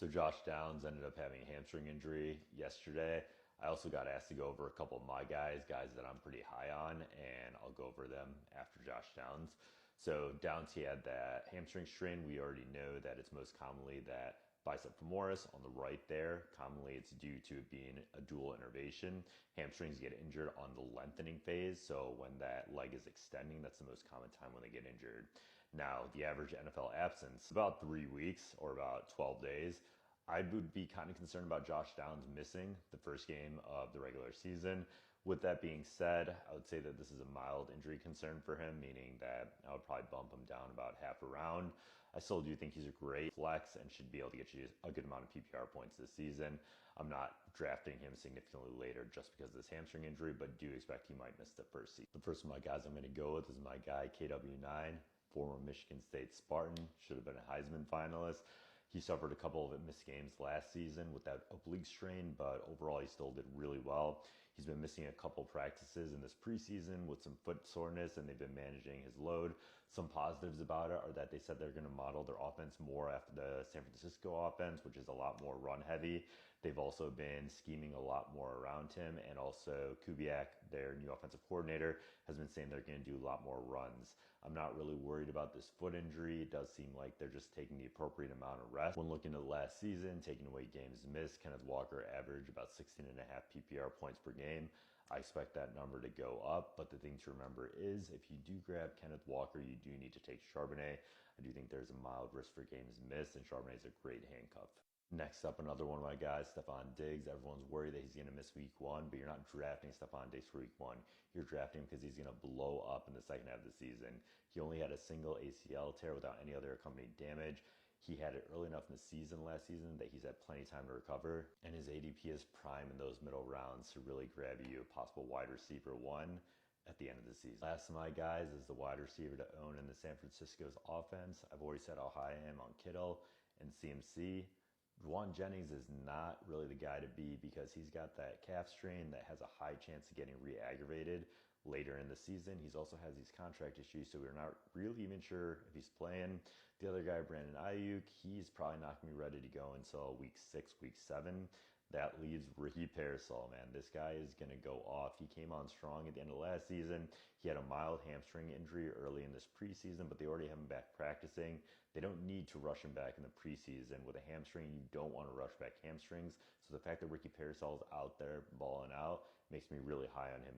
So Josh Downs ended up having a hamstring injury yesterday. I also got asked to go over a couple of my guys that I'm pretty high on, and I'll go over them after Josh Downs. So Downs, he had that hamstring strain. We already know that it's most commonly that bicep femoris on the right there. Commonly it's due to it being a dual innervation. Hamstrings get injured on the lengthening phase. So when that leg is extending, that's the most common time when they get injured. Now, the average NFL absence, about 3 weeks or about 12 days. I would be kind of concerned about Josh Downs missing the first game of the regular season. With that being said, I would say that this is a mild injury concern for him, meaning that I would probably bump him down about half a round. I still do think he's a great flex and should be able to get you a good amount of PPR points this season. I'm not drafting him significantly later just because of this hamstring injury, but do expect he might miss the first season. The first of my guys I'm going to go with is my guy KW9, former Michigan State Spartan, should have been a Heisman finalist. He suffered a couple of missed games last season with that oblique strain, but overall he still did really well. He's been missing a couple practices in this preseason with some foot soreness, and they've been managing his load. Some positives about it are that they said they're going to model their offense more after the San Francisco offense, which is a lot more run heavy. They've also been scheming a lot more around him, and also Kubiak, their new offensive coordinator, has been saying they're going to do a lot more runs. I'm not really worried about this foot injury. It does seem like they're just taking the appropriate amount of rest. When looking at last season, taking away games missed, Kenneth Walker averaged about 16.5 PPR points per game. I expect that number to go up, but the thing to remember is if you do grab Kenneth Walker, you do need to take Charbonnet. I do think there's a mild risk for games missed, and Charbonnet is a great handcuff. Next up, another one of my guys, Stefon Diggs. Everyone's worried that he's going to miss week one, but you're not drafting Stefon Diggs for week one. You're drafting him because he's going to blow up in the second half of the season. He only had a single ACL tear without any other accompanying damage. He had it early enough in the season last season that he's had plenty of time to recover, and his ADP is prime in those middle rounds to really grab you a possible wide receiver one at the end of the season. Last of my guys is the wide receiver to own in the San Francisco's offense. I've already said how high I am on Kittle and CMC. Juwan Jennings is not really the guy to be because he's got that calf strain that has a high chance of getting re-aggravated later in the season. He's also has these contract issues, so we're not really even sure if he's playing. The other guy, Brandon Ayuk, he's probably not going to be ready to go until week 6, week 7. That leaves Ricky Parasol, man. This guy is going to go off. He came on strong at the end of last season. He had a mild hamstring injury early in this preseason, but they already have him back practicing. They don't need to rush him back in the preseason. With a hamstring, you don't want to rush back hamstrings. So the fact that Ricky Parasol is out there balling out makes me really high on him.